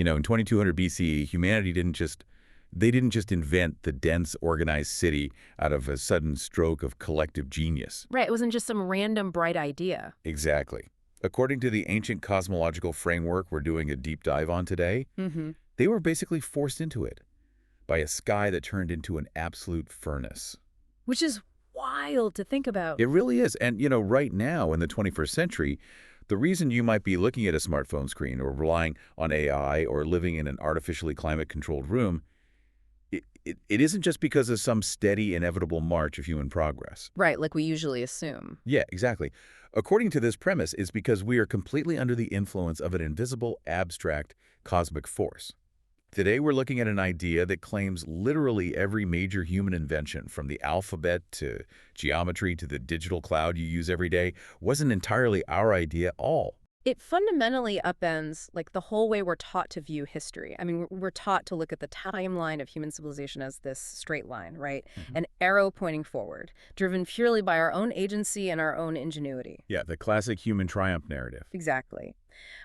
In 2200 BCE, humanity didn't just invent the dense, organized city out of a sudden stroke of collective genius. Right, it wasn't just some random bright idea. Exactly. According to the ancient cosmological framework we're doing a deep dive on today, they were basically forced into it by a sky that turned into an absolute furnace. Which is wild to think about. It really is. And, right now in the 21st century, the reason you might be looking at a smartphone screen or relying on AI or living in an artificially climate-controlled room, it isn't just because of some steady, inevitable march of human progress. Right, like we usually assume. Yeah, exactly. According to this premise, it's because we are completely under the influence of an invisible, abstract, cosmic force. Today, we're looking at an idea that claims literally every major human invention, from the alphabet to geometry to the digital cloud you use every day, wasn't entirely our idea at all. It fundamentally upends like the whole way we're taught to view history. I mean, we're taught to look at the timeline of human civilization as this straight line, right? An arrow pointing forward, driven purely by our own agency and our own ingenuity. Yeah, the classic human triumph narrative. Exactly.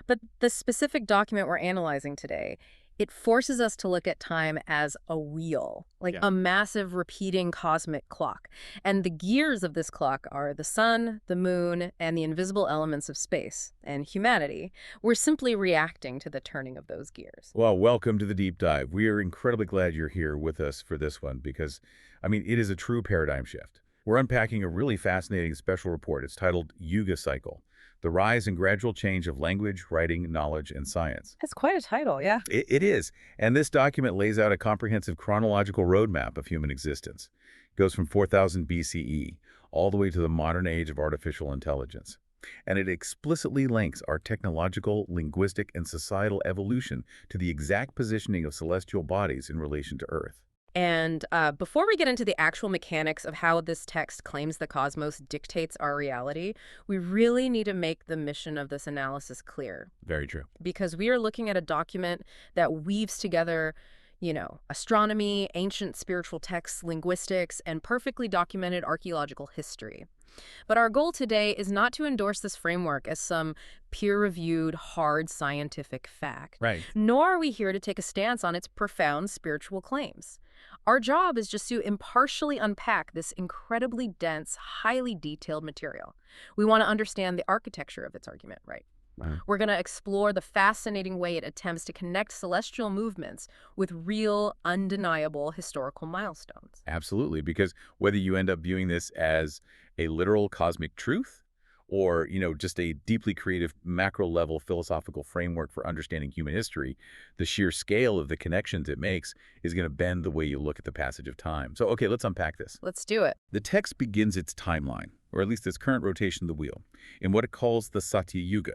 But the specific document we're analyzing today, it forces us to look at time as a wheel, like a massive repeating cosmic clock. And the gears of this clock are the sun, the moon, and the invisible elements of space. And humanity, we're simply reacting to the turning of those gears. Well, welcome to the deep dive. We are incredibly glad you're here with us for this one because, it is a true paradigm shift. We're unpacking a really fascinating special report. It's titled Yuga Cycle: The Rise and Gradual Change of Language, Writing, Knowledge, and Science. That's quite a title, yeah. It is. And this document lays out a comprehensive chronological roadmap of human existence. It goes from 4000 BCE all the way to the modern age of artificial intelligence. And it explicitly links our technological, linguistic, and societal evolution to the exact positioning of celestial bodies in relation to Earth. And before we get into the actual mechanics of how this text claims the cosmos dictates our reality, we really need to make the mission of this analysis clear. Very true. Because we are looking at a document that weaves together, astronomy, ancient spiritual texts, linguistics, and perfectly documented archaeological history. But our goal today is not to endorse this framework as some peer-reviewed, hard scientific fact. Right. Nor are we here to take a stance on its profound spiritual claims. Our job is just to impartially unpack this incredibly dense, highly detailed material. We want to understand the architecture of its argument, right? We're going to explore the fascinating way it attempts to connect celestial movements with real, undeniable historical milestones. Absolutely, because whether you end up viewing this as a literal cosmic truth or, just a deeply creative macro-level philosophical framework for understanding human history, the sheer scale of the connections it makes is going to bend the way you look at the passage of time. So, okay, let's unpack this. Let's do it. The text begins its timeline, or at least its current rotation of the wheel, in what it calls the Satya Yuga.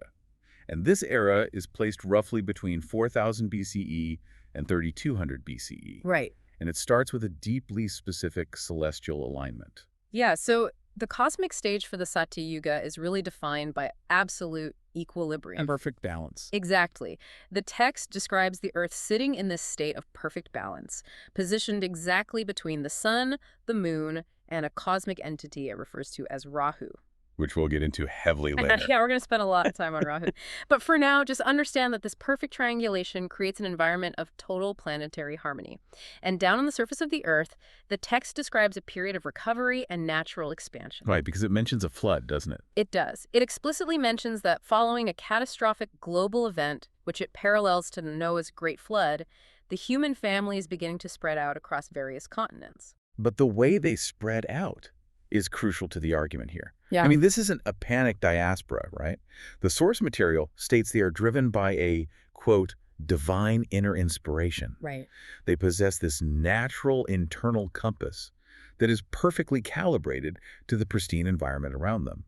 And this era is placed roughly between 4000 BCE and 3200 BCE. Right. And it starts with a deeply specific celestial alignment. Yeah, so the cosmic stage for the Satya Yuga is really defined by absolute equilibrium. And perfect balance. Exactly. The text describes the Earth sitting in this state of perfect balance, positioned exactly between the sun, the moon, and a cosmic entity it refers to as Rahu. Which we'll get into heavily later. Yeah, we're going to spend a lot of time on Rahu. But for now, just understand that this perfect triangulation creates an environment of total planetary harmony. And down on the surface of the Earth, the text describes a period of recovery and natural expansion. Right, because it mentions a flood, doesn't it? It does. It explicitly mentions that following a catastrophic global event, which it parallels to Noah's Great Flood, the human family is beginning to spread out across various continents. But the way they spread out is crucial to the argument here. Yeah. This isn't a panic diaspora, right? The source material states they are driven by a, quote, divine inner inspiration. Right. They possess this natural internal compass that is perfectly calibrated to the pristine environment around them.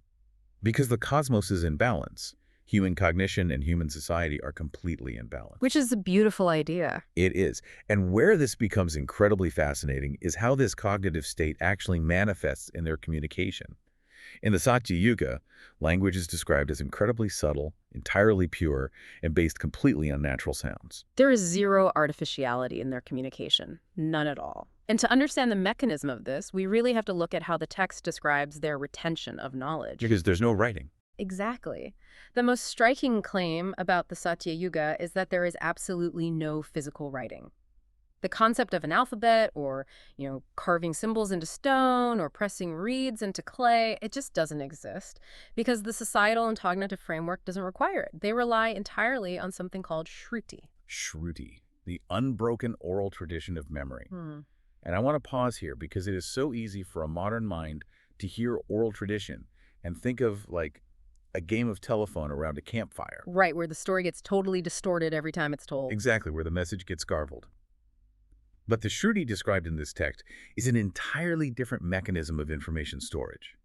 Because the cosmos is in balance, human cognition and human society are completely in balance. Which is a beautiful idea. It is. And where this becomes incredibly fascinating is how this cognitive state actually manifests in their communication. In the Satya Yuga, language is described as incredibly subtle, entirely pure, and based completely on natural sounds. There is zero artificiality in their communication. None at all. And to understand the mechanism of this, we really have to look at how the text describes their retention of knowledge. Because there's no writing. Exactly. The most striking claim about the Satya Yuga is that there is absolutely no physical writing. The concept of an alphabet or, carving symbols into stone or pressing reeds into clay, it just doesn't exist because the societal and cognitive framework doesn't require it. They rely entirely on something called Shruti. Shruti, the unbroken oral tradition of memory. Hmm. And I want to pause here because it is so easy for a modern mind to hear oral tradition and think of like a game of telephone around a campfire. Right, where the story gets totally distorted every time it's told. Exactly, where the message gets garbled. But the Shruti described in this text is an entirely different mechanism of information storage.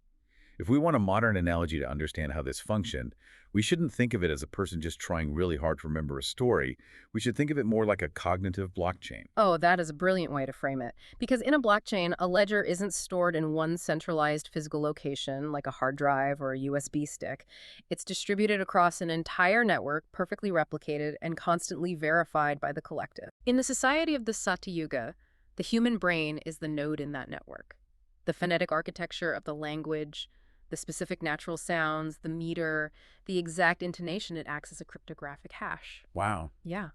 If we want a modern analogy to understand how this functioned, we shouldn't think of it as a person just trying really hard to remember a story. We should think of it more like a cognitive blockchain. Oh, that is a brilliant way to frame it. Because in a blockchain, a ledger isn't stored in one centralized physical location, like a hard drive or a USB stick. It's distributed across an entire network, perfectly replicated and constantly verified by the collective. In the society of the Satyuga, the human brain is the node in that network. The phonetic architecture of the language, the specific natural sounds, the meter, the exact intonation, it acts as a cryptographic hash. Wow. Yeah.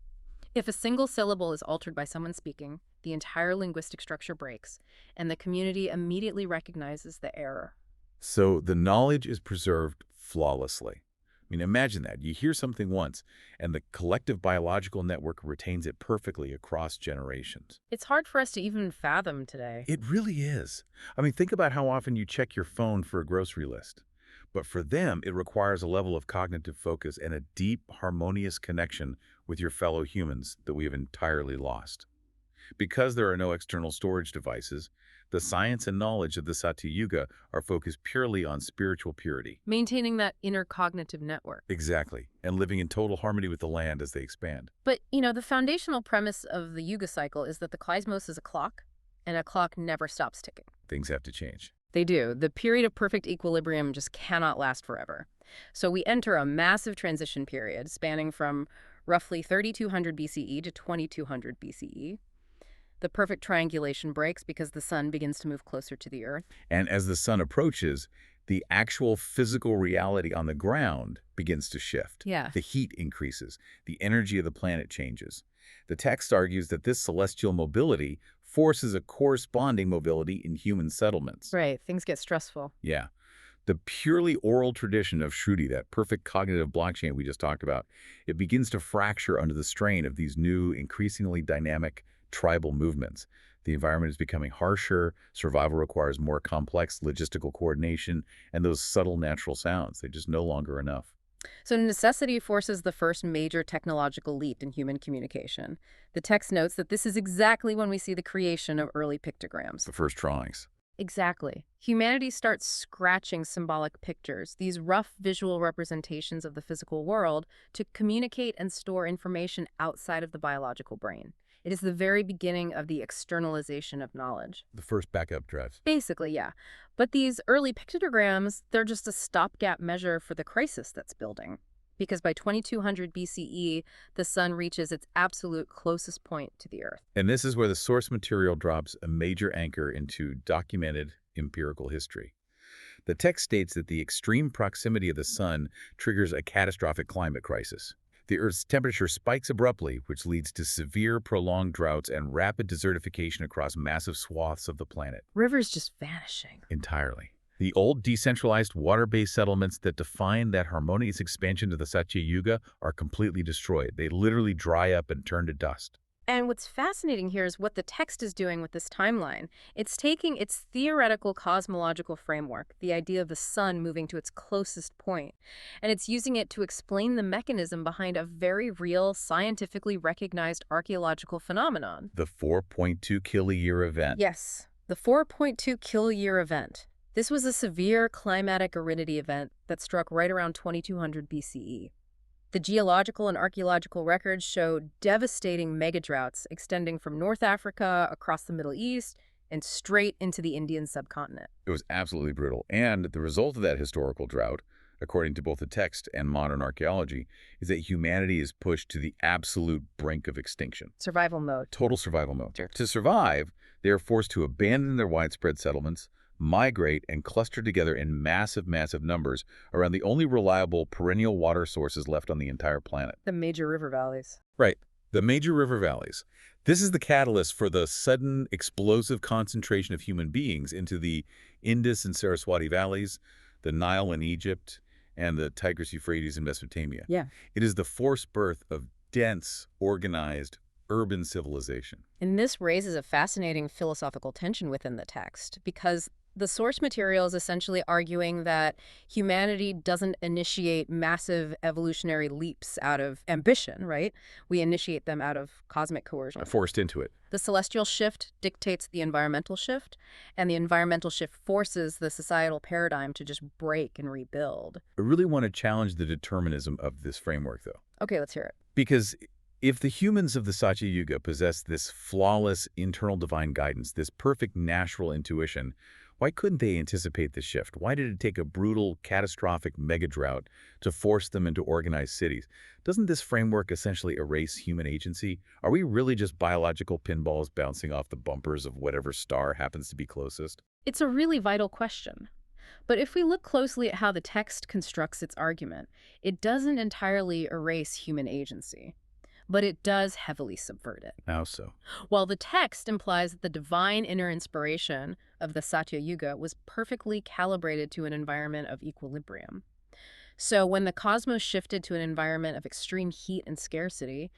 If a single syllable is altered by someone speaking, the entire linguistic structure breaks, and the community immediately recognizes the error. So the knowledge is preserved flawlessly. I mean, imagine that. You hear something once, and the collective biological network retains it perfectly across generations. It's hard for us to even fathom today. It really is. I mean, think about how often you check your phone for a grocery list. But for them, it requires a level of cognitive focus and a deep, harmonious connection with your fellow humans that we have entirely lost. Because there are no external storage devices, the science and knowledge of the Satya Yuga are focused purely on spiritual purity. Maintaining that inner cognitive network. Exactly, and living in total harmony with the land as they expand. But, the foundational premise of the Yuga cycle is that the cosmos is a clock, and a clock never stops ticking. Things have to change. They do. The period of perfect equilibrium just cannot last forever. So we enter a massive transition period spanning from roughly 3200 BCE to 2200 BCE. The perfect triangulation breaks because the sun begins to move closer to the Earth. And as the sun approaches, the actual physical reality on the ground begins to shift. Yeah. The heat increases. The energy of the planet changes. The text argues that this celestial mobility forces a corresponding mobility in human settlements. Right. Things get stressful. Yeah. The purely oral tradition of Shruti, that perfect cognitive blockchain we just talked about, it begins to fracture under the strain of these new, increasingly dynamic tribal movements. The environment is becoming harsher, survival requires more complex logistical coordination, and those subtle natural sounds, they're just no longer enough. So necessity forces the first major technological leap in human communication. The text notes that this is exactly when we see the creation of early pictograms. The first drawings. Exactly. Humanity starts scratching symbolic pictures, these rough visual representations of the physical world, to communicate and store information outside of the biological brain. It is the very beginning of the externalization of knowledge. The first backup drives. Basically, yeah. But these early pictograms, they're just a stopgap measure for the crisis that's building. Because by 2200 BCE, the sun reaches its absolute closest point to the Earth. And this is where the source material drops a major anchor into documented empirical history. The text states that the extreme proximity of the sun triggers a catastrophic climate crisis. The Earth's temperature spikes abruptly, which leads to severe, prolonged droughts and rapid desertification across massive swaths of the planet. Rivers just vanishing. Entirely. The old decentralized water-based settlements that define that harmonious expansion to the Satya Yuga are completely destroyed. They literally dry up and turn to dust. And what's fascinating here is what the text is doing with this timeline. It's taking its theoretical cosmological framework, the idea of the sun moving to its closest point, and it's using it to explain the mechanism behind a very real, scientifically recognized archaeological phenomenon. The 4.2 kiloyear event. Yes, the 4.2 kiloyear event. This was a severe climatic aridity event that struck right around 2200 BCE. The geological and archaeological records show devastating megadroughts extending from North Africa across the Middle East and straight into the Indian subcontinent. It was absolutely brutal. And the result of that historical drought, according to both the text and modern archaeology, is that humanity is pushed to the absolute brink of extinction. Survival mode. Total survival mode. Sure. To survive, they are forced to abandon their widespread settlements, migrate and cluster together in massive, massive numbers around the only reliable perennial water sources left on the entire planet. The major river valleys. Right. The major river valleys. This is the catalyst for the sudden, explosive concentration of human beings into the Indus and Saraswati valleys, the Nile in Egypt, and the Tigris-Euphrates in Mesopotamia. Yeah. It is the forced birth of dense, organized, urban civilization. And this raises a fascinating philosophical tension within the text, because the source material is essentially arguing that humanity doesn't initiate massive evolutionary leaps out of ambition, right? We initiate them out of cosmic coercion. Forced into it. The celestial shift dictates the environmental shift, and the environmental shift forces the societal paradigm to just break and rebuild. I really want to challenge the determinism of this framework, though. Okay, let's hear it. Because if the humans of the Satya Yuga possess this flawless internal divine guidance, this perfect natural intuition, why couldn't they anticipate this shift? Why did it take a brutal, catastrophic mega-drought to force them into organized cities? Doesn't this framework essentially erase human agency? Are we really just biological pinballs bouncing off the bumpers of whatever star happens to be closest? It's a really vital question. But if we look closely at how the text constructs its argument, it doesn't entirely erase human agency, but it does heavily subvert it. How so? While the text implies that the divine inner inspiration of the Satya Yuga was perfectly calibrated to an environment of equilibrium. So when the cosmos shifted to an environment of extreme heat and scarcity,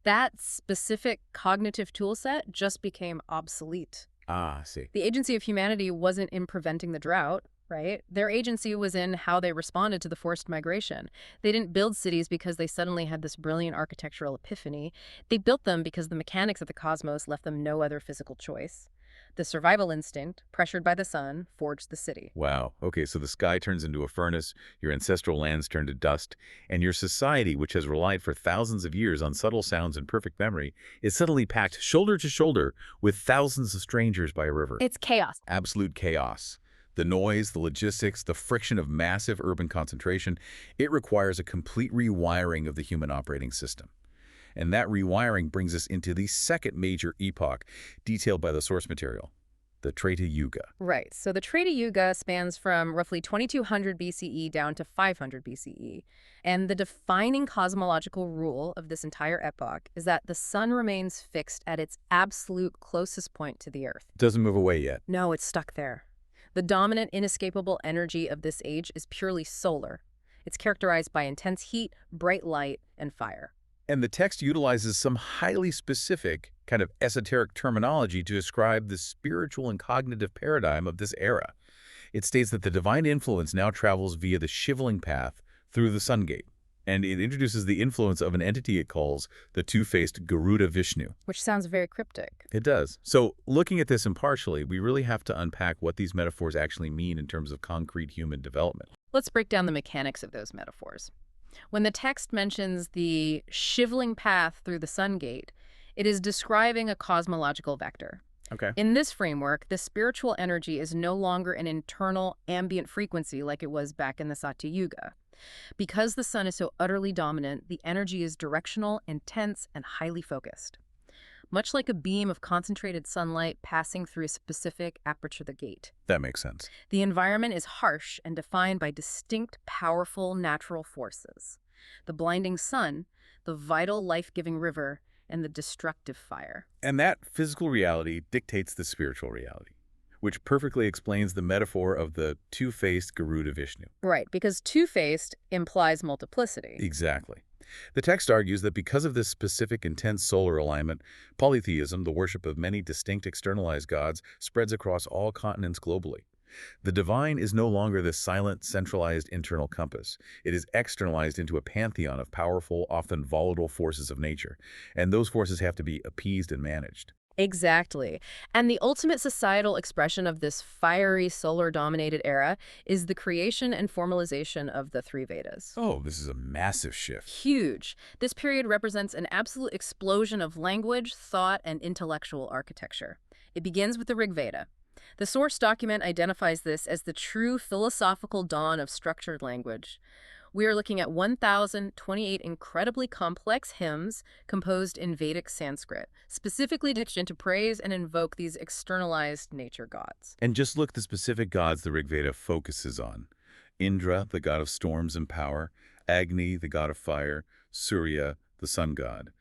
that specific cognitive toolset just became obsolete. Ah, I see. The agency of humanity wasn't in preventing the drought, right? Their agency was in how they responded to the forced migration. They didn't build cities because they suddenly had this brilliant architectural epiphany. They built them because the mechanics of the cosmos left them no other physical choice. The survival instinct, pressured by the sun, forged the city. Wow. Okay, so the sky turns into a furnace, your ancestral lands turn to dust, and your society, which has relied for thousands of years on subtle sounds and perfect memory, is suddenly packed shoulder to shoulder with thousands of strangers by a river. It's chaos. Absolute chaos. The noise, the logistics, the friction of massive urban concentration, it requires a complete rewiring of the human operating system. And that rewiring brings us into the second major epoch detailed by the source material, the Treta Yuga. Right. So the Treta Yuga spans from roughly 2200 BCE down to 500 BCE. And the defining cosmological rule of this entire epoch is that the sun remains fixed at its absolute closest point to the Earth. Doesn't move away yet. No, it's stuck there. The dominant, inescapable energy of this age is purely solar. It's characterized by intense heat, bright light, and fire. And the text utilizes some highly specific, kind of esoteric terminology to describe the spiritual and cognitive paradigm of this era. It states that the divine influence now travels via the shiveling path through the sun gate. And it introduces the influence of an entity it calls the two-faced Garuda Vishnu. Which sounds very cryptic. It does. So looking at this impartially, we really have to unpack what these metaphors actually mean in terms of concrete human development. Let's break down the mechanics of those metaphors. When the text mentions the shiveling path through the sun gate, it is describing a cosmological vector. Okay. In this framework, the spiritual energy is no longer an internal ambient frequency like it was back in the Satya Yuga. Because the sun is so utterly dominant, the energy is directional, intense, and highly focused. Much like a beam of concentrated sunlight passing through a specific aperture of the gate. That makes sense. The environment is harsh and defined by distinct, powerful natural forces. The blinding sun, the vital life-giving river, and the destructive fire. And that physical reality dictates the spiritual reality, which perfectly explains the metaphor of the two-faced Garuda Vishnu. Right, because two-faced implies multiplicity. Exactly. The text argues that because of this specific intense solar alignment, polytheism, the worship of many distinct externalized gods, spreads across all continents globally. The divine is no longer this silent, centralized internal compass. It is externalized into a pantheon of powerful, often volatile forces of nature, and those forces have to be appeased and managed. Exactly. And the ultimate societal expression of this fiery, solar-dominated era is the creation and formalization of the three Vedas. Oh, this is a massive shift. Huge. This period represents an absolute explosion of language, thought, and intellectual architecture. It begins with the Rig Veda. The source document identifies this as the true philosophical dawn of structured language. We are looking at 1,028 incredibly complex hymns composed in Vedic Sanskrit, specifically diction to praise and invoke these externalized nature gods. And just look at the specific gods the Rig Veda focuses on. Indra, the god of storms and power, Agni, the god of fire, Surya, the sun god.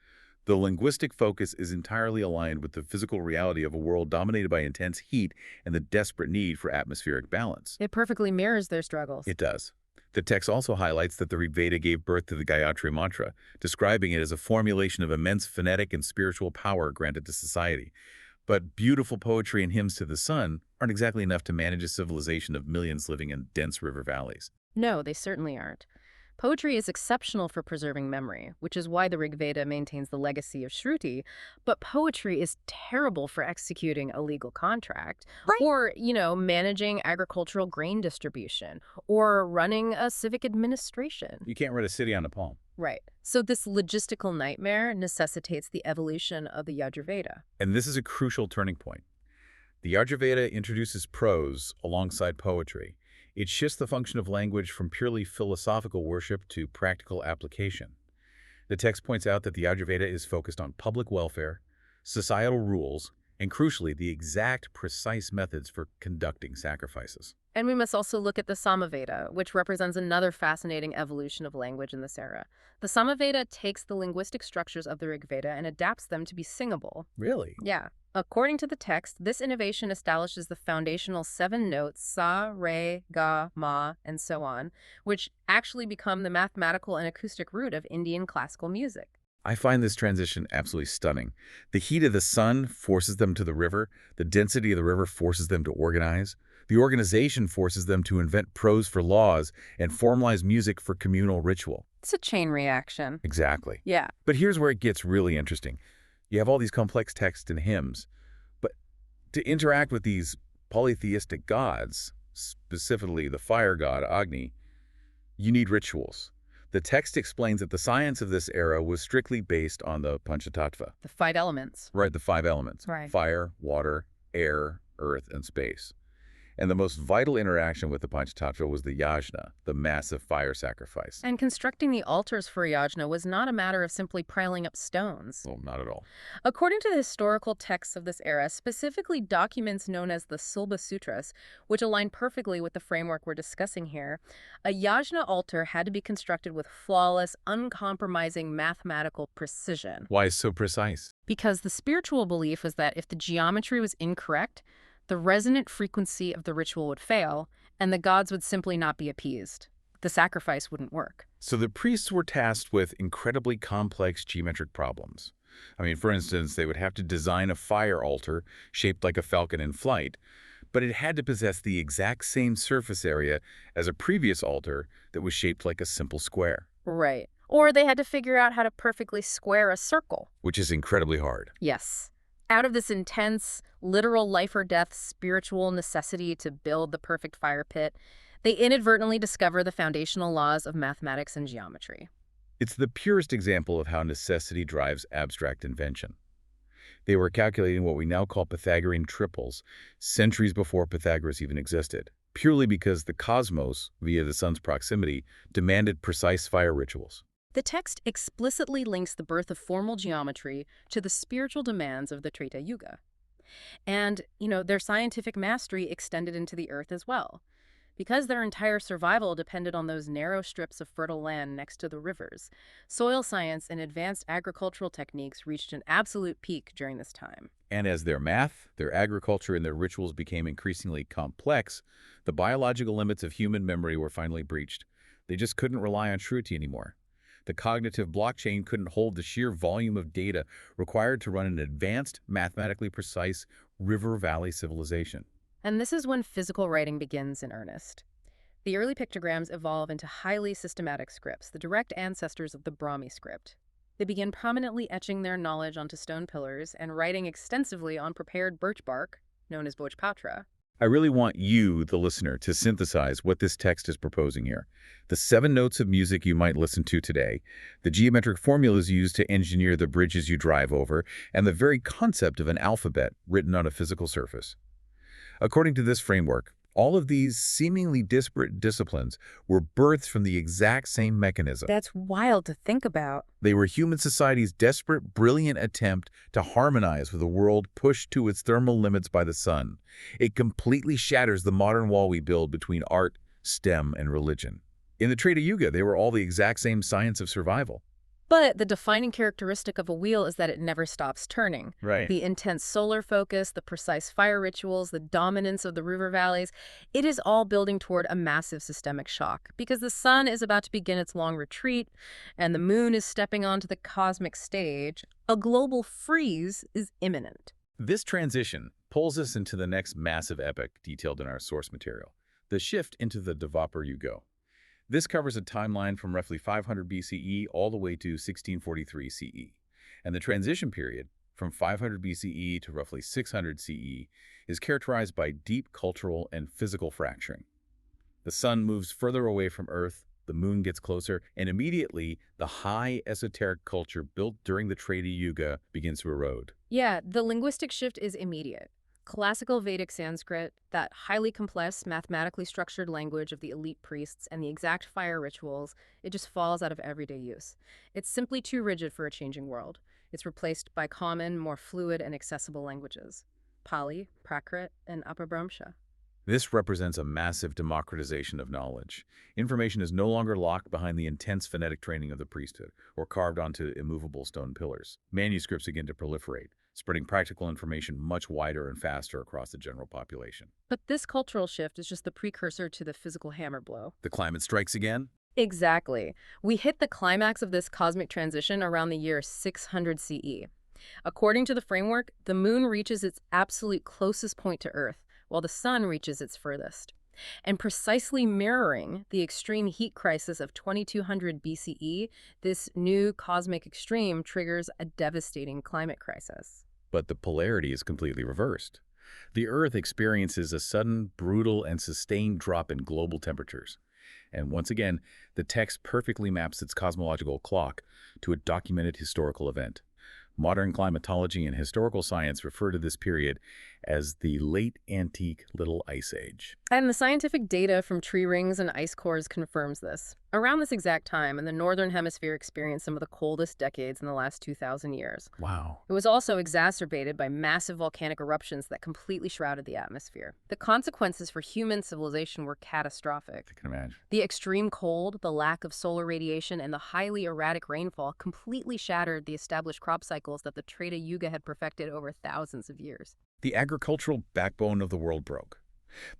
The linguistic focus is entirely aligned with the physical reality of a world dominated by intense heat and the desperate need for atmospheric balance. It perfectly mirrors their struggles. It does. The text also highlights that the Rig Veda gave birth to the Gayatri Mantra, describing it as a formulation of immense phonetic and spiritual power granted to society. But beautiful poetry and hymns to the sun aren't exactly enough to manage a civilization of millions living in dense river valleys. No, they certainly aren't. Poetry is exceptional for preserving memory, which is why the Rig Veda maintains the legacy of Shruti, but poetry is terrible for executing a legal contract, Right. or, managing agricultural grain distribution, or running a civic administration. You can't run a city on a palm. Right. So this logistical nightmare necessitates the evolution of the Yajurveda. And this is a crucial turning point. The Yajurveda introduces prose alongside poetry. It shifts the function of language from purely philosophical worship to practical application. The text points out that the Yajurveda is focused on public welfare, societal rules, and crucially, the exact precise methods for conducting sacrifices. And we must also look at the Samaveda, which represents another fascinating evolution of language in this era. The Samaveda takes the linguistic structures of the Rig Veda and adapts them to be singable. Really? Yeah. According to the text, this innovation establishes the foundational 7 notes, sa, re, ga, ma, and so on, which actually become the mathematical and acoustic root of Indian classical music. I find this transition absolutely stunning. The heat of the sun forces them to the river. The density of the river forces them to organize. The organization forces them to invent prose for laws and formalize music for communal ritual. It's a chain reaction. Exactly. Yeah. But here's where it gets really interesting. You have all these complex texts and hymns, but to interact with these polytheistic gods, specifically the fire god Agni, you need rituals. The text explains that the science of this era was strictly based on the Panchatattva. The 5 elements. Right, the 5 elements. Right. Fire, water, air, earth, and space. And the most vital interaction with the Panchatattva was the yajna, the massive fire sacrifice. And constructing the altars for yajna was not a matter of simply piling up stones. Well, not at all. According to the historical texts of this era, specifically documents known as the Sulba Sutras, which align perfectly with the framework we're discussing here, a yajna altar had to be constructed with flawless, uncompromising mathematical precision. Why so precise? Because the spiritual belief was that if the geometry was incorrect, the resonant frequency of the ritual would fail, and the gods would simply not be appeased. The sacrifice wouldn't work. So the priests were tasked with incredibly complex geometric problems. I mean, for instance, they would have to design a fire altar shaped like a falcon in flight, but it had to possess the exact same surface area as a previous altar that was shaped like a simple square. Right. Or they had to figure out how to perfectly square a circle. Which is incredibly hard. Yes. Out of this intense, literal life or death spiritual necessity to build the perfect fire pit, they inadvertently discover the foundational laws of mathematics and geometry. It's the purest example of how necessity drives abstract invention. They were calculating what we now call Pythagorean triples centuries before Pythagoras even existed, purely because the cosmos, via the sun's proximity, demanded precise fire rituals. The text explicitly links the birth of formal geometry to the spiritual demands of the Treta Yuga. And, their scientific mastery extended into the earth as well. Because their entire survival depended on those narrow strips of fertile land next to the rivers, soil science and advanced agricultural techniques reached an absolute peak during this time. And as their math, their agriculture, and their rituals became increasingly complex, the biological limits of human memory were finally breached. They just couldn't rely on Shruti anymore. The cognitive blockchain couldn't hold the sheer volume of data required to run an advanced, mathematically precise river-valley civilization. And this is when physical writing begins in earnest. The early pictograms evolve into highly systematic scripts, the direct ancestors of the Brahmi script. They begin prominently etching their knowledge onto stone pillars and writing extensively on prepared birch bark, known as Bhojpatra. I really want you, the listener, to synthesize what this text is proposing here. The 7 notes of music you might listen to today, the geometric formulas used to engineer the bridges you drive over, and the very concept of an alphabet written on a physical surface. According to this framework, All of these seemingly disparate disciplines were birthed from the exact same mechanism. That's wild to think about. They were human society's desperate, brilliant attempt to harmonize with a world pushed to its thermal limits by the sun. It completely shatters the modern wall we build between art, STEM, and religion. In the Treta Yuga, they were all the exact same science of survival. But the defining characteristic of a wheel is that it never stops turning. Right. The intense solar focus, the precise fire rituals, the dominance of the river valleys, it is all building toward a massive systemic shock because the sun is about to begin its long retreat and the moon is stepping onto the cosmic stage. A global freeze is imminent. This transition pulls us into the next massive epoch detailed in our source material, the shift into the Dwaparyug. This covers a timeline from roughly 500 BCE all the way to 1643 CE. And the transition period, from 500 BCE to roughly 600 CE, is characterized by deep cultural and physical fracturing. The sun moves further away from Earth, the moon gets closer, and immediately the high esoteric culture built during the Treta Yuga begins to erode. Yeah, the linguistic shift is immediate. Classical Vedic Sanskrit, that highly complex, mathematically structured language of the elite priests and the exact fire rituals, it just falls out of everyday use. It's simply too rigid for a changing world. It's replaced by common, more fluid and accessible languages. Pali, Prakrit, and Apabhramsha. This represents a massive democratization of knowledge. Information is no longer locked behind the intense phonetic training of the priesthood or carved onto immovable stone pillars. Manuscripts begin to proliferate, spreading practical information much wider and faster across the general population. But this cultural shift is just the precursor to the physical hammer blow. The climate strikes again? Exactly. We hit the climax of this cosmic transition around the year 600 CE. According to the framework, the moon reaches its absolute closest point to Earth, while the sun reaches its furthest. And precisely mirroring the extreme heat crisis of 2200 BCE, this new cosmic extreme triggers a devastating climate crisis. But the polarity is completely reversed. The Earth experiences a sudden, brutal, and sustained drop in global temperatures. And once again, the text perfectly maps its cosmological clock to a documented historical event. Modern climatology and historical science refer to this period as the late antique Little Ice Age. And the scientific data from tree rings and ice cores confirms this. Around this exact time, the Northern Hemisphere experienced some of the coldest decades in the last 2,000 years. Wow. It was also exacerbated by massive volcanic eruptions that completely shrouded the atmosphere. The consequences for human civilization were catastrophic. I can imagine. The extreme cold, the lack of solar radiation, and the highly erratic rainfall completely shattered the established crop cycles that the Treta Yuga had perfected over thousands of years. The agricultural backbone of the world broke.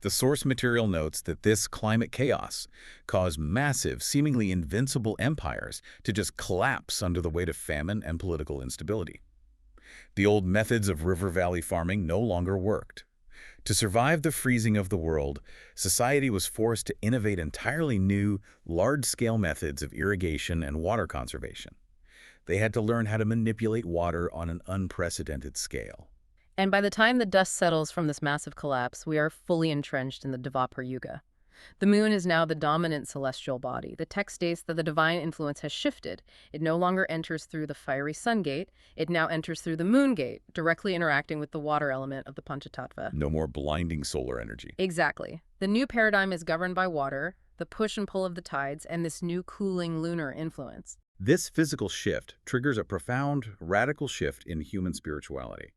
The source material notes that this climate chaos caused massive, seemingly invincible empires to just collapse under the weight of famine and political instability. The old methods of river valley farming no longer worked. To survive the freezing of the world, society was forced to innovate entirely new, large-scale methods of irrigation and water conservation. They had to learn how to manipulate water on an unprecedented scale. And by the time the dust settles from this massive collapse, we are fully entrenched in the Dwaparyuga. The moon is now the dominant celestial body. The text states that the divine influence has shifted. It no longer enters through the fiery sun gate. It now enters through the moon gate, directly interacting with the water element of the Panchatattva. No more blinding solar energy. Exactly. The new paradigm is governed by water, the push and pull of the tides, and this new cooling lunar influence. This physical shift triggers a profound, radical shift in human spirituality.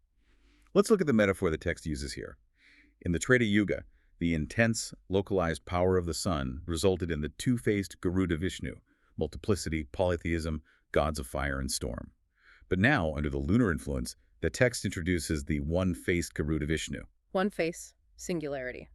Let's look at the metaphor the text uses here. In the Treta Yuga, the intense, localized power of the sun resulted in the two-faced Garuda Vishnu, multiplicity, polytheism, gods of fire and storm. But now, under the lunar influence, the text introduces the one-faced Garuda Vishnu. One face, singularity.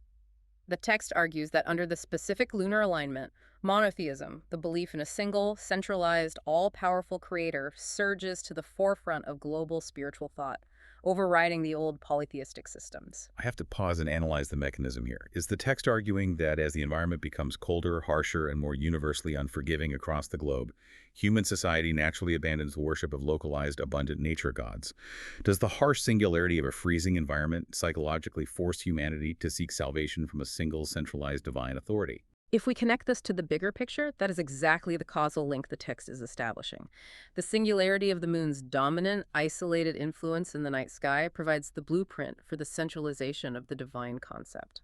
The text argues that under the specific lunar alignment, monotheism, the belief in a single, centralized, all-powerful creator, surges to the forefront of global spiritual thought, overriding the old polytheistic systems. I have to pause and analyze the mechanism here. Is the text arguing that as the environment becomes colder, harsher, and more universally unforgiving across the globe, human society naturally abandons the worship of localized, abundant nature gods? Does the harsh singularity of a freezing environment psychologically force humanity to seek salvation from a single, centralized divine authority? If we connect this to the bigger picture, that is exactly the causal link the text is establishing. The singularity of the moon's dominant, isolated influence in the night sky provides the blueprint for the centralization of the divine concept.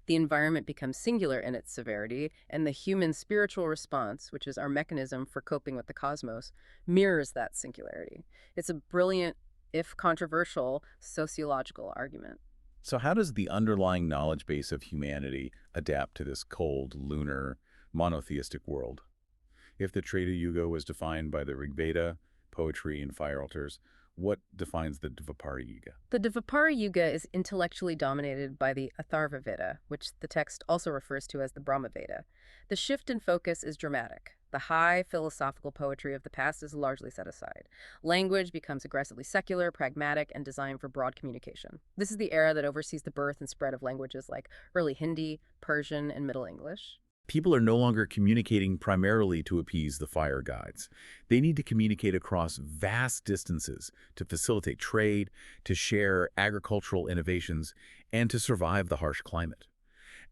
The environment becomes singular in its severity, and the human spiritual response, which is our mechanism for coping with the cosmos, mirrors that singularity. It's a brilliant, if controversial, sociological argument. So how does the underlying knowledge base of humanity adapt to this cold, lunar, monotheistic world? If the Treta Yuga was defined by the Rig Veda, poetry, and fire altars, what defines the Dwaparyuga? The Dvaparayuga is intellectually dominated by the Atharva Veda, which the text also refers to as the Brahma Veda. The shift in focus is dramatic. The high philosophical poetry of the past is largely set aside. Language becomes aggressively secular, pragmatic, and designed for broad communication. This is the era that oversees the birth and spread of languages like early Hindi, Persian, and Middle English. People are no longer communicating primarily to appease the fire gods. They need to communicate across vast distances to facilitate trade, to share agricultural innovations, and to survive the harsh climate.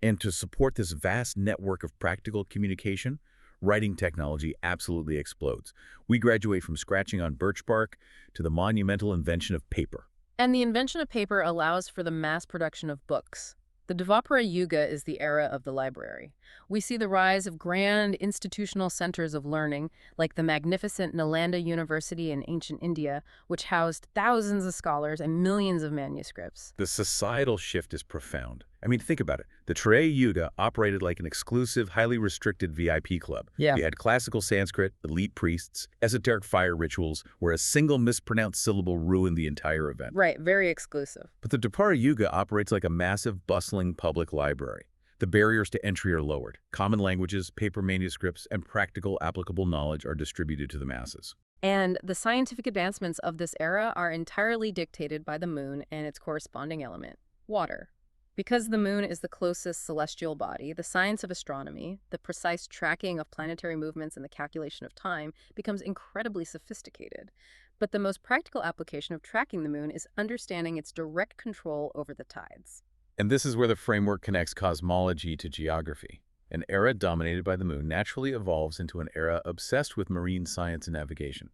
And to support this vast network of practical communication, writing technology absolutely explodes. We graduate from scratching on birch bark to the monumental invention of paper. And the invention of paper allows for the mass production of books. The Dvapara Yuga is the era of the library. We see the rise of grand institutional centers of learning, like the magnificent Nalanda University in ancient India, which housed thousands of scholars and millions of manuscripts. The societal shift is profound. I mean, think about it. The Treta Yuga operated like an exclusive, highly restricted VIP club. Yeah. You had classical Sanskrit, elite priests, esoteric fire rituals, where a single mispronounced syllable ruined the entire event. Right, very exclusive. But the Dwapara Yuga operates like a massive, bustling public library. The barriers to entry are lowered. Common languages, paper manuscripts, and practical, applicable knowledge are distributed to the masses. And the scientific advancements of this era are entirely dictated by the moon and its corresponding element, water. Because the moon is the closest celestial body, the science of astronomy, the precise tracking of planetary movements and the calculation of time becomes incredibly sophisticated. But the most practical application of tracking the moon is understanding its direct control over the tides. And this is where the framework connects cosmology to geography. An era dominated by the moon naturally evolves into an era obsessed with marine science and navigation.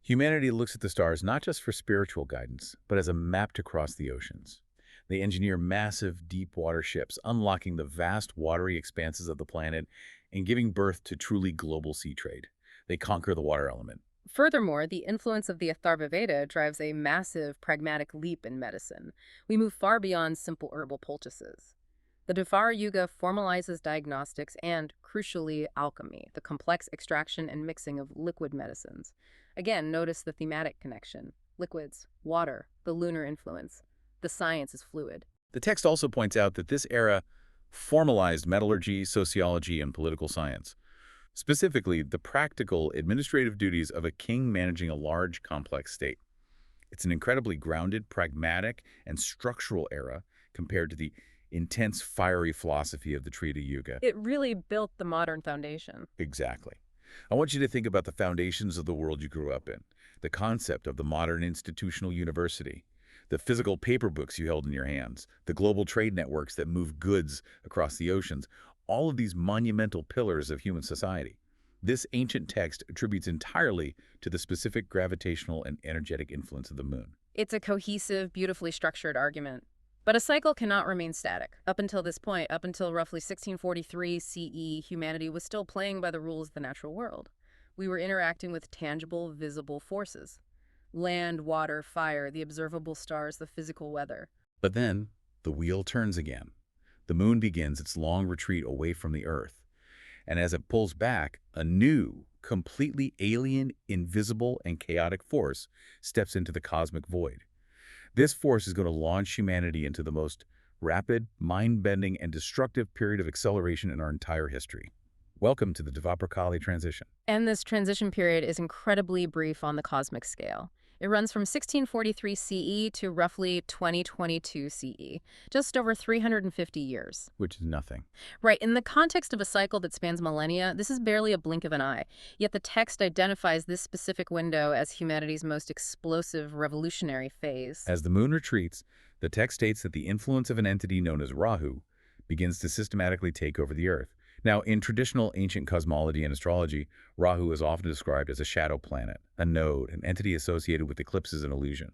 Humanity looks at the stars not just for spiritual guidance, but as a map to cross the oceans. They engineer massive, deep-water ships, unlocking the vast, watery expanses of the planet and giving birth to truly global sea trade. They conquer the water element. Furthermore, the influence of the Atharva Veda drives a massive pragmatic leap in medicine. We move far beyond simple herbal poultices. The Dwapara Yuga formalizes diagnostics and, crucially, alchemy, the complex extraction and mixing of liquid medicines. Again, notice the thematic connection. Liquids, water, the lunar influence. The science is fluid. The text also points out that this era formalized metallurgy, sociology, and political science. Specifically, the practical, administrative duties of a king managing a large, complex state. It's an incredibly grounded, pragmatic, and structural era compared to the intense, fiery philosophy of the Treta Yuga. It really built the modern foundation. Exactly. I want you to think about the foundations of the world you grew up in, the concept of the modern institutional university, the physical paper books you held in your hands, the global trade networks that move goods across the oceans, all of these monumental pillars of human society. This ancient text attributes entirely to the specific gravitational and energetic influence of the moon. It's a cohesive, beautifully structured argument. But a cycle cannot remain static. Up until this point, up until roughly 1643 CE, humanity was still playing by the rules of the natural world. We were interacting with tangible, visible forces. Land, water, fire, the observable stars, the physical weather. But then, the wheel turns again. The moon begins its long retreat away from the Earth. And as it pulls back, a new, completely alien, invisible, and chaotic force steps into the cosmic void. This force is going to launch humanity into the most rapid, mind-bending, and destructive period of acceleration in our entire history. Welcome to the Dwapara transition. And this transition period is incredibly brief on the cosmic scale. It runs from 1643 CE to roughly 2022 CE, just over 350 years. Which is nothing. Right. In the context of a cycle that spans millennia, this is barely a blink of an eye. Yet the text identifies this specific window as humanity's most explosive, revolutionary phase. As the moon retreats, the text states that the influence of an entity known as Rahu begins to systematically take over the Earth. Now, in traditional ancient cosmology and astrology, Rahu is often described as a shadow planet, a node, an entity associated with eclipses and illusion.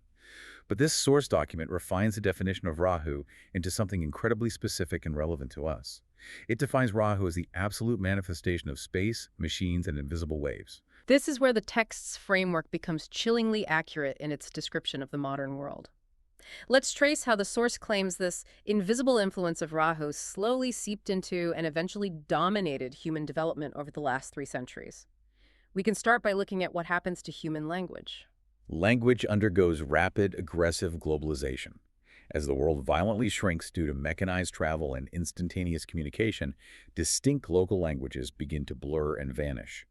But this source document refines the definition of Rahu into something incredibly specific and relevant to us. It defines Rahu as the absolute manifestation of space, machines, and invisible waves. This is where the text's framework becomes chillingly accurate in its description of the modern world. Let's trace how the source claims this invisible influence of Rahu slowly seeped into and eventually dominated human development over the last 3 centuries. We can start by looking at what happens to human language. Language undergoes rapid, aggressive globalization. As the world violently shrinks due to mechanized travel and instantaneous communication, distinct local languages begin to blur and vanish.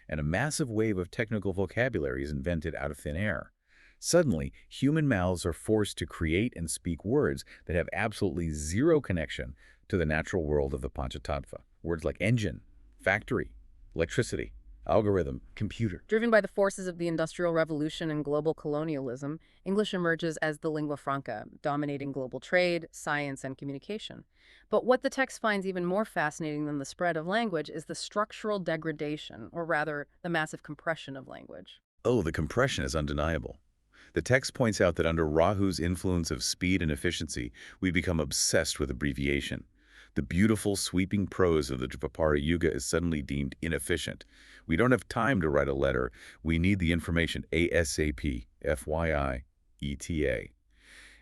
And a massive wave of technical vocabulary is invented out of thin air. Suddenly, human mouths are forced to create and speak words that have absolutely zero connection to the natural world of the Panchatattva. Words like engine, factory, electricity, algorithm, computer. Driven by the forces of the Industrial Revolution and global colonialism, English emerges as the lingua franca, dominating global trade, science, and communication. But what the text finds even more fascinating than the spread of language is the structural degradation, or rather, the massive compression of language. Oh, the compression is undeniable. The text points out that under Rahu's influence of speed and efficiency, we become obsessed with abbreviation. The beautiful, sweeping prose of the Dwaparyug is suddenly deemed inefficient. We don't have time to write a letter. We need the information ASAP, FYI, ETA.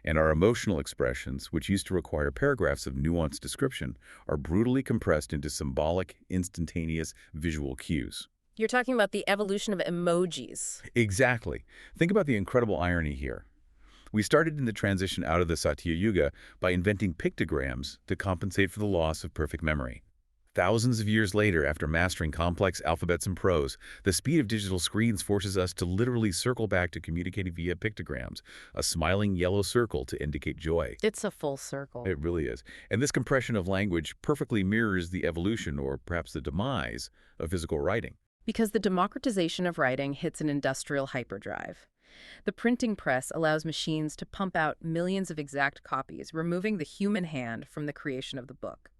And our emotional expressions, which used to require paragraphs of nuanced description, are brutally compressed into symbolic, instantaneous visual cues. You're talking about the evolution of emojis. Exactly. Think about the incredible irony here. We started in the transition out of the Satya Yuga by inventing pictograms to compensate for the loss of perfect memory. Thousands of years later, after mastering complex alphabets and prose, the speed of digital screens forces us to literally circle back to communicating via pictograms, a smiling yellow circle to indicate joy. It's a full circle. It really is. And this compression of language perfectly mirrors the evolution, or perhaps the demise, of physical writing. Because the democratization of writing hits an industrial hyperdrive. The printing press allows machines to pump out millions of exact copies, removing the human hand from the creation of the book.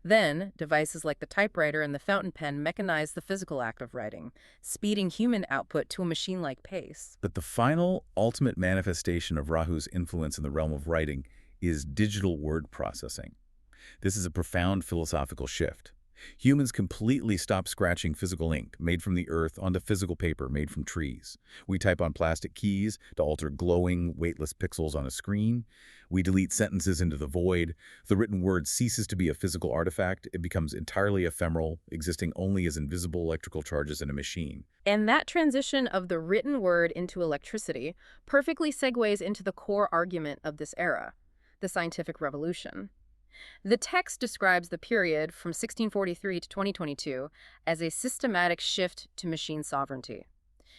Then, devices like the typewriter and the fountain pen mechanize the physical act of writing, speeding human output to a machine-like pace. But the final, ultimate manifestation of Rahu's influence in the realm of writing is digital word processing. This is a profound philosophical shift. Humans completely stop scratching physical ink made from the earth onto physical paper made from trees. We type on plastic keys to alter glowing, weightless pixels on a screen. We delete sentences into the void. The written word ceases to be a physical artifact. It becomes entirely ephemeral, existing only as invisible electrical charges in a machine. And that transition of the written word into electricity perfectly segues into the core argument of this era, the scientific revolution. The text describes the period from 1643 to 2022 as a systematic shift to machine sovereignty.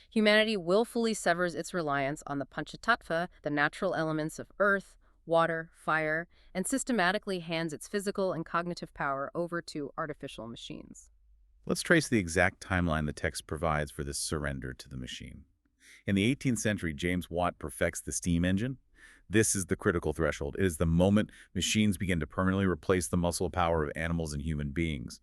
Humanity willfully severs its reliance on the Panchatattva, the natural elements of earth, water, fire, and systematically hands its physical and cognitive power over to artificial machines. Let's trace the exact timeline the text provides for this surrender to the machine. In the 18th century, James Watt perfects the steam engine. This is the critical threshold. It is the moment machines begin to permanently replace the muscle power of animals and human beings.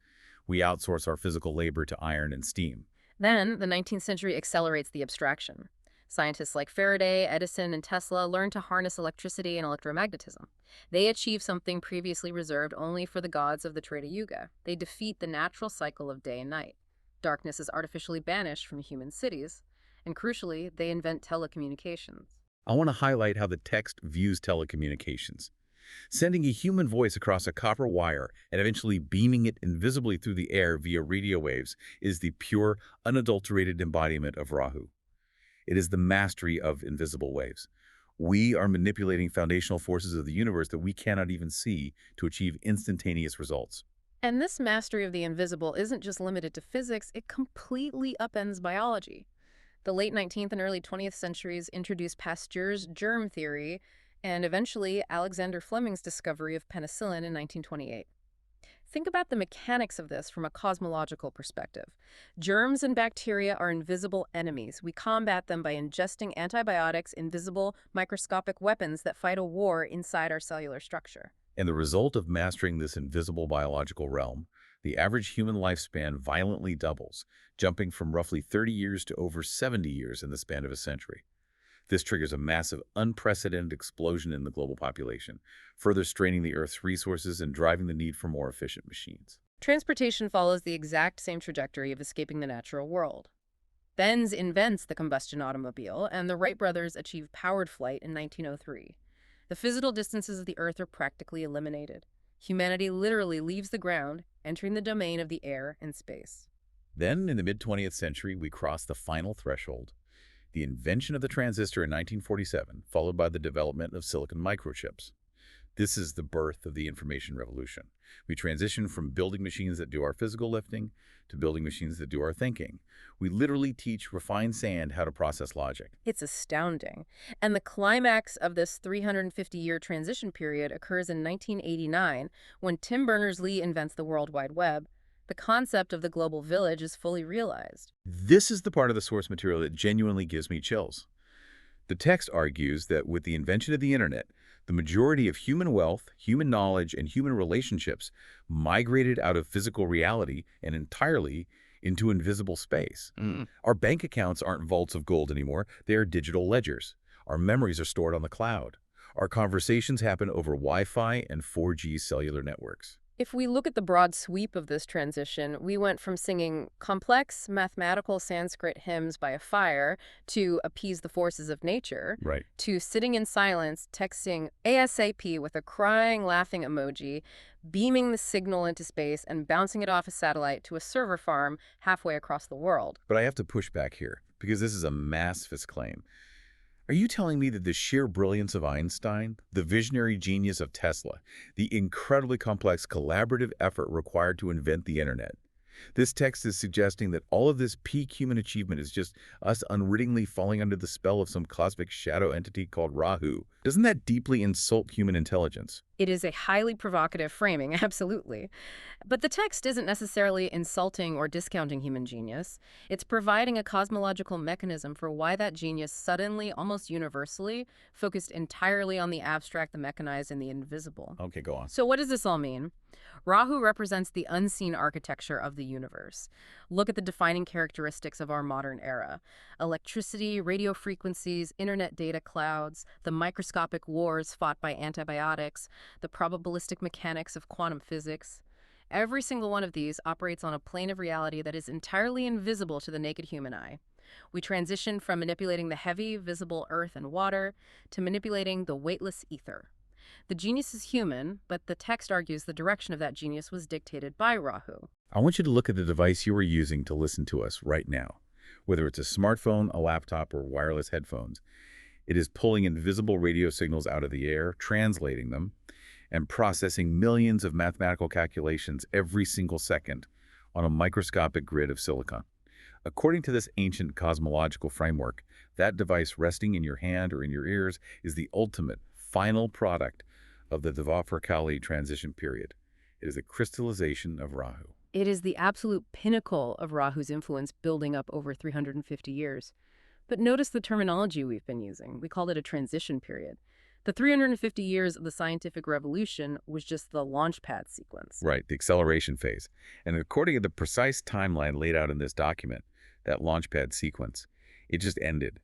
We outsource our physical labor to iron and steam. Then, the 19th century accelerates the abstraction. Scientists like Faraday, Edison, and Tesla learn to harness electricity and electromagnetism. They achieve something previously reserved only for the gods of the Treta Yuga. They defeat the natural cycle of day and night. Darkness is artificially banished from human cities, and crucially, they invent telecommunications. I want to highlight how the text views telecommunications. Sending a human voice across a copper wire and eventually beaming it invisibly through the air via radio waves is the pure, unadulterated embodiment of Rahu. It is the mastery of invisible waves. We are manipulating foundational forces of the universe that we cannot even see to achieve instantaneous results. And this mastery of the invisible isn't just limited to physics, it completely upends biology. The late 19th and early 20th centuries introduced Pasteur's germ theory and eventually Alexander Fleming's discovery of penicillin in 1928. Think about the mechanics of this from a cosmological perspective. Germs and bacteria are invisible enemies. We combat them by ingesting antibiotics, invisible microscopic weapons that fight a war inside our cellular structure. And the result of mastering this invisible biological realm, the average human lifespan violently doubles, jumping from roughly 30 years to over 70 years in the span of a century. This triggers a massive, unprecedented explosion in the global population, further straining the Earth's resources and driving the need for more efficient machines. Transportation follows the exact same trajectory of escaping the natural world. Benz invents the combustion automobile, and the Wright brothers achieve powered flight in 1903. The physical distances of the Earth are practically eliminated. Humanity literally leaves the ground, entering the domain of the air and space. Then, in the mid-20th century, we cross the final threshold, the invention of the transistor in 1947, followed by the development of silicon microchips. This is the birth of the information revolution. We transition from building machines that do our physical lifting to building machines that do our thinking. We literally teach refined sand how to process logic. It's astounding. And the climax of this 350-year transition period occurs in 1989 when Tim Berners-Lee invents the World Wide Web. The concept of the global village is fully realized. This is the part of the source material that genuinely gives me chills. The text argues that with the invention of the internet, the majority of human wealth, human knowledge, and human relationships migrated out of physical reality and entirely into invisible space. Our bank accounts aren't vaults of gold anymore. They are digital ledgers. Our memories are stored on the cloud. Our conversations happen over Wi-Fi and 4G cellular networks. If we look at the broad sweep of this transition, we went from singing complex mathematical Sanskrit hymns by a fire to appease the forces of nature, Right. to sitting in silence, texting ASAP with a crying, laughing emoji, beaming the signal into space, and bouncing it off a satellite to a server farm halfway across the world. But I have to push back here, because this is a massivist claim. Are you telling me that the sheer brilliance of Einstein, the visionary genius of Tesla, the incredibly complex collaborative effort required to invent the internet, this text is suggesting that all of this peak human achievement is just us unwittingly falling under the spell of some cosmic shadow entity called Rahu? Doesn't that deeply insult human intelligence? It is a highly provocative framing, absolutely. But the text isn't necessarily insulting or discounting human genius. It's providing a cosmological mechanism for why that genius suddenly, almost universally, focused entirely on the abstract, the mechanized, and the invisible. Okay, go on. So what does this all mean? Rahu represents the unseen architecture of the universe. Look at the defining characteristics of our modern era. Electricity, radio frequencies, internet data clouds, the microscopic wars fought by antibiotics, the probabilistic mechanics of quantum physics. Every single one of these operates on a plane of reality that is entirely invisible to the naked human eye. We transition from manipulating the heavy, visible earth and water to manipulating the weightless ether. The genius is human, but the text argues the direction of that genius was dictated by Rahu. I want you to look at the device you are using to listen to us right now. Whether it's a smartphone, a laptop, or wireless headphones, it is pulling invisible radio signals out of the air, translating them, and processing millions of mathematical calculations every single second on a microscopic grid of silicon. According to this ancient cosmological framework, that device resting in your hand or in your ears is the ultimate, final product of the Dwaparyug Kaliyuga transition period. It is a crystallization of Rahu. It is the absolute pinnacle of Rahu's influence building up over 350 years. But notice the terminology we've been using. We called it a transition period. The 350 years of the scientific revolution was just the launchpad sequence. Right, the acceleration phase. And according to the precise timeline laid out in this document, that launchpad sequence, it just ended.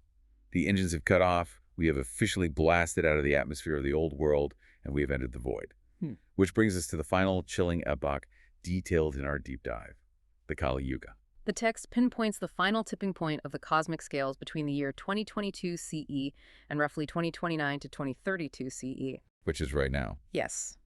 The engines have cut off, we have officially blasted out of the atmosphere of the old world, and we have entered the void. Which brings us to the final chilling epoch detailed in our deep dive, the Kali Yuga. The text pinpoints the final tipping point of the cosmic scales between the year 2022 CE and roughly 2029 to 2032 CE. Which is right now. Yes.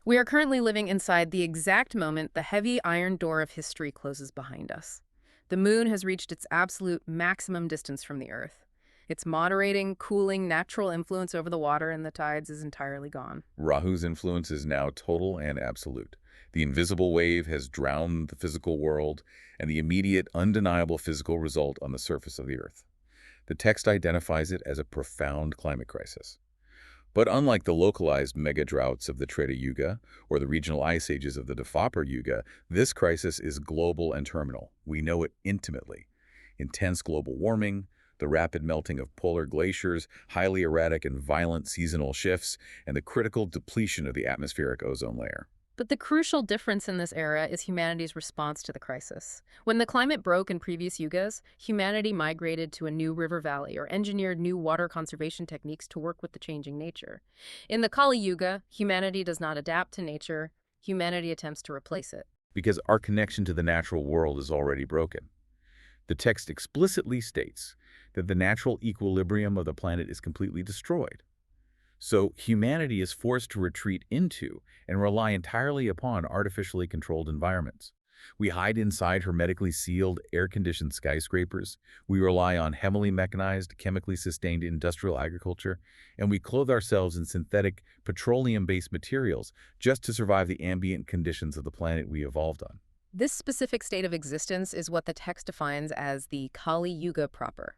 We are currently living inside the exact moment the heavy iron door of history closes behind us. The moon has reached its absolute maximum distance from the Earth. Its moderating, cooling, natural influence over the water and the tides is entirely gone. Rahu's influence is now total and absolute. The invisible wave has drowned the physical world and the immediate, undeniable physical result on the surface of the Earth. The text identifies it as a profound climate crisis. But unlike the localized mega-droughts of the Treta Yuga or the regional ice ages of the Dwaparyug Yuga, this crisis is global and terminal. We know it intimately. Intense global warming, the rapid melting of polar glaciers, highly erratic and violent seasonal shifts, and the critical depletion of the atmospheric ozone layer. But the crucial difference in this era is humanity's response to the crisis. When the climate broke in previous yugas, humanity migrated to a new river valley or engineered new water conservation techniques to work with the changing nature. In the Kali Yuga, humanity does not adapt to nature, humanity attempts to replace it. Because our connection to the natural world is already broken. The text explicitly states that the natural equilibrium of the planet is completely destroyed. So humanity is forced to retreat into and rely entirely upon artificially controlled environments. We hide inside hermetically sealed, air-conditioned skyscrapers. We rely on heavily mechanized, chemically sustained industrial agriculture, and we clothe ourselves in synthetic, petroleum-based materials just to survive the ambient conditions of the planet we evolved on. This specific state of existence is what the text defines as the Kali Yuga proper.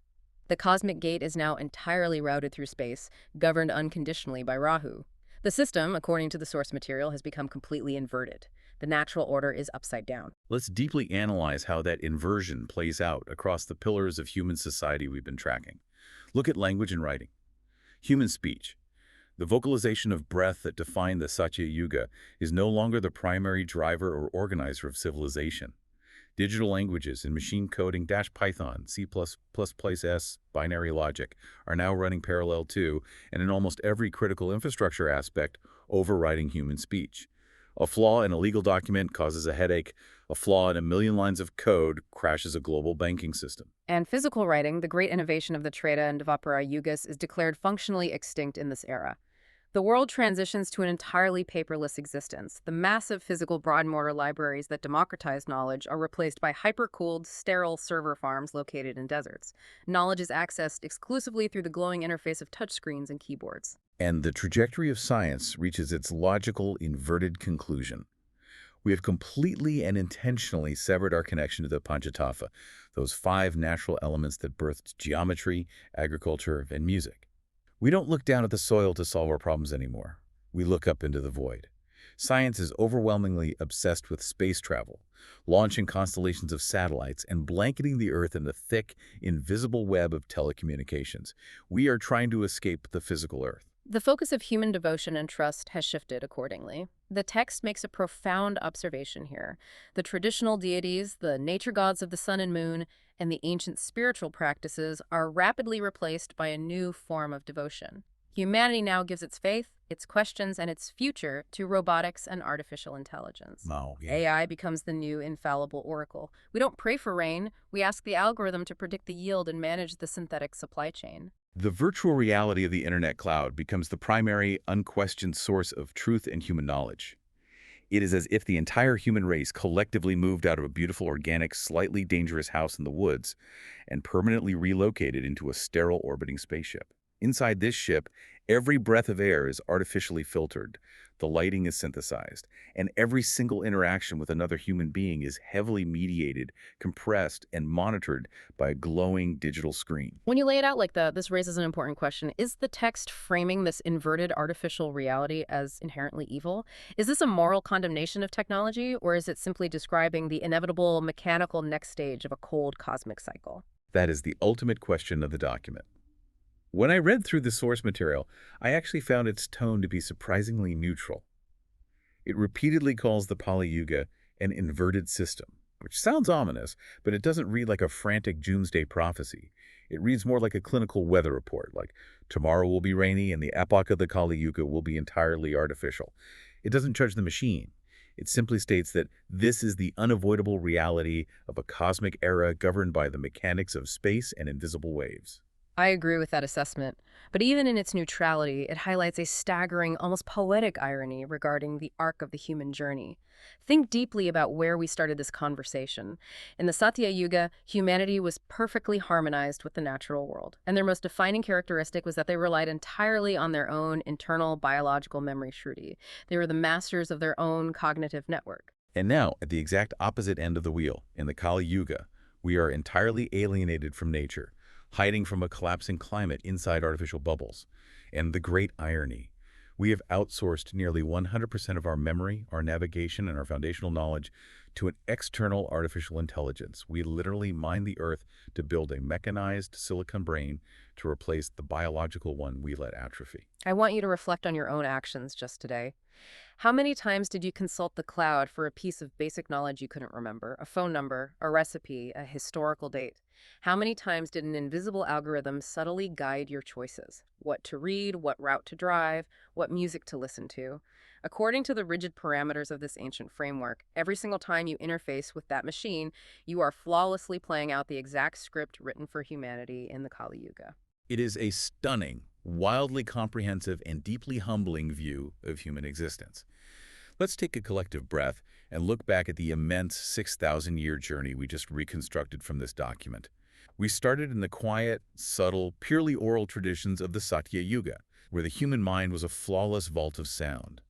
The cosmic gate is now entirely routed through space, governed unconditionally by Rahu. The system, according to the source material, has become completely inverted. The natural order is upside down. Let's deeply analyze how that inversion plays out across the pillars of human society we've been tracking. Look at language and writing. Human speech. The vocalization of breath that defined the Satya Yuga is no longer the primary driver or organizer of civilization. Digital languages and machine coding -Python, C++, binary logic are now running parallel to, and in almost every critical infrastructure aspect, overriding human speech. A flaw in a legal document causes a headache. A flaw in a million lines of code crashes a global banking system. And physical writing, the great innovation of the Treta and Dwaparyug Yugas, is declared functionally extinct in this era. The world transitions to an entirely paperless existence. The massive physical broad-mortar libraries that democratize knowledge are replaced by hyper-cooled, sterile server farms located in deserts. Knowledge is accessed exclusively through the glowing interface of touchscreens and keyboards. And the trajectory of science reaches its logical, inverted conclusion. We have completely and intentionally severed our connection to the Panchatattva, those 5 natural elements that birthed geometry, agriculture, and music. We don't look down at the soil to solve our problems anymore. We look up into the void. Science is overwhelmingly obsessed with space travel, launching constellations of satellites and blanketing the Earth in a thick, invisible web of telecommunications. We are trying to escape the physical Earth. The focus of human devotion and trust has shifted accordingly. The text makes a profound observation here. The traditional deities, the nature gods of the sun and moon, and the ancient spiritual practices are rapidly replaced by a new form of devotion. Humanity now gives its faith, its questions, and its future to robotics and artificial intelligence. Oh, yeah. AI becomes the new infallible oracle. We don't pray for rain, we ask the algorithm to predict the yield and manage the synthetic supply chain. The virtual reality of the internet cloud becomes the primary, unquestioned source of truth and human knowledge. It is as if the entire human race collectively moved out of a beautiful, organic, slightly dangerous house in the woods and permanently relocated into a sterile orbiting spaceship. Inside this ship, every breath of air is artificially filtered, the lighting is synthesized, and every single interaction with another human being is heavily mediated, compressed, and monitored by a glowing digital screen. When you lay it out like that, this raises an important question. Is the text framing this inverted artificial reality as inherently evil? Is this a moral condemnation of technology, or is it simply describing the inevitable mechanical next stage of a cold cosmic cycle? That is the ultimate question of the document. When I read through the source material, I actually found its tone to be surprisingly neutral. It repeatedly calls the Kali Yuga an inverted system, which sounds ominous, but it doesn't read like a frantic doomsday prophecy. It reads more like a clinical weather report, like tomorrow will be rainy and the epoch of the Kali Yuga will be entirely artificial. It doesn't judge the machine. It simply states that this is the unavoidable reality of a cosmic era governed by the mechanics of space and invisible waves. I agree with that assessment, but even in its neutrality, it highlights a staggering, almost poetic irony regarding the arc of the human journey. Think deeply about where we started this conversation. In the Satya Yuga, humanity was perfectly harmonized with the natural world, and their most defining characteristic was that they relied entirely on their own internal biological memory shruti. They were the masters of their own cognitive network. And now, at the exact opposite end of the wheel, in the Kali Yuga, we are entirely alienated from nature, hiding from a collapsing climate inside artificial bubbles. And the great irony, we have outsourced nearly 100% of our memory, our navigation, and our foundational knowledge to an external artificial intelligence. We literally mine the Earth to build a mechanized silicon brain to replace the biological one we let atrophy. I want you to reflect on your own actions just today. How many times did you consult the cloud for a piece of basic knowledge you couldn't remember? A phone number, a recipe, a historical date? How many times did an invisible algorithm subtly guide your choices? What to read, what route to drive, what music to listen to? According to the rigid parameters of this ancient framework, every single time you interface with that machine, you are flawlessly playing out the exact script written for humanity in the Kali Yuga. It is a stunning, wildly comprehensive, and deeply humbling view of human existence. Let's take a collective breath and look back at the immense 6,000-year journey we just reconstructed from this document. We started in the quiet, subtle, purely oral traditions of the Satya Yuga, where the human mind was a flawless vault of sound.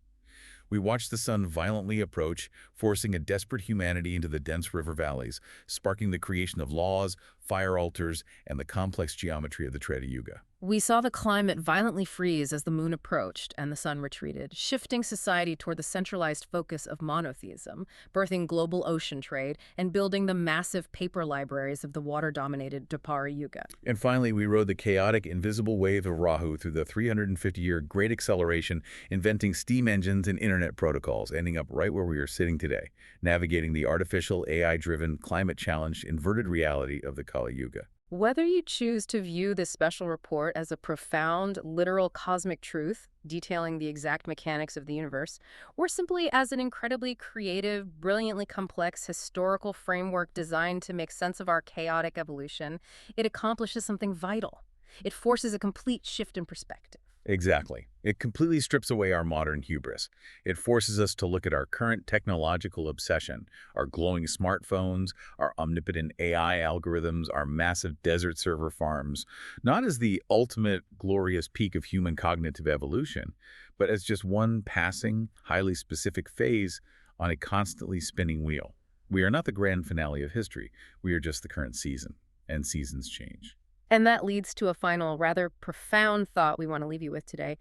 We watched the sun violently approach, forcing a desperate humanity into the dense river valleys, sparking the creation of laws, fire altars, and the complex geometry of the Treta Yuga. We saw the climate violently freeze as the moon approached and the sun retreated, shifting society toward the centralized focus of monotheism, birthing global ocean trade, and building the massive paper libraries of the water-dominated Dwaparyug. And finally, we rode the chaotic, invisible wave of Rahu through the 350-year Great Acceleration, inventing steam engines and internet protocols, ending up right where we are sitting today, navigating the artificial, AI-driven, climate-challenged, inverted reality of the Kali Yuga. Whether you choose to view this special report as a profound, literal cosmic truth detailing the exact mechanics of the universe, or simply as an incredibly creative, brilliantly complex historical framework designed to make sense of our chaotic evolution, it accomplishes something vital. It forces a complete shift in perspective. Exactly. It completely strips away our modern hubris. It forces us to look at our current technological obsession, our glowing smartphones, our omnipotent AI algorithms, our massive desert server farms, not as the ultimate glorious peak of human cognitive evolution, but as just one passing, highly specific phase on a constantly spinning wheel. We are not the grand finale of history. We are just the current season, and seasons change. And that leads to a final, rather profound thought we want to leave you with today.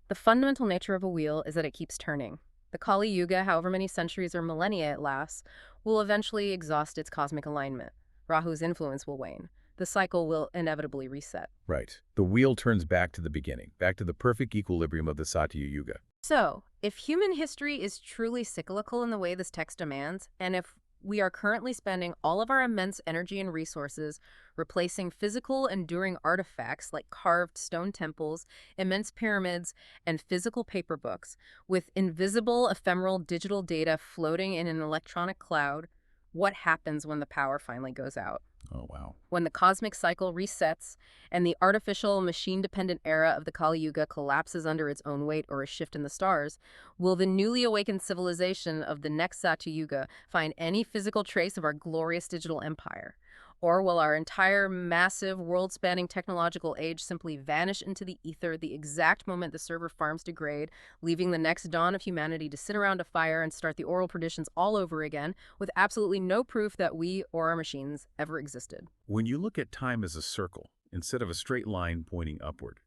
The fundamental nature of a wheel is that it keeps turning. The Kali Yuga, however many centuries or millennia it lasts, will eventually exhaust its cosmic alignment. Rahu's influence will wane. The cycle will inevitably reset. Right. The wheel turns back to the beginning, back to the perfect equilibrium of the Satya Yuga. So, if human history is truly cyclical in the way this text demands, and if we are currently spending all of our immense energy and resources replacing physical, enduring artifacts like carved stone temples, immense pyramids, and physical paper books with invisible, ephemeral digital data floating in an electronic cloud. What happens when the power finally goes out? Oh, wow. When the cosmic cycle resets and the artificial, machine-dependent era of the Kali Yuga collapses under its own weight or a shift in the stars, will the newly awakened civilization of the next Satya Yuga find any physical trace of our glorious digital empire? Or will our entire massive, world-spanning technological age simply vanish into the ether the exact moment the server farms degrade, leaving the next dawn of humanity to sit around a fire and start the oral traditions all over again, with absolutely no proof that we or our machines ever existed? When you look at time as a circle, instead of a straight line pointing upward,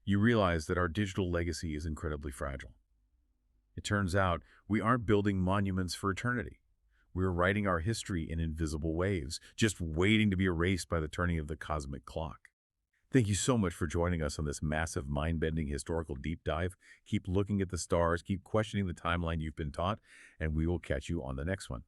you realize that our digital legacy is incredibly fragile. It turns out we aren't building monuments for eternity. We're writing our history in invisible waves, just waiting to be erased by the turning of the cosmic clock. Thank you so much for joining us on this massive, mind-bending historical deep dive. Keep looking at the stars, keep questioning the timeline you've been taught, and we will catch you on the next one.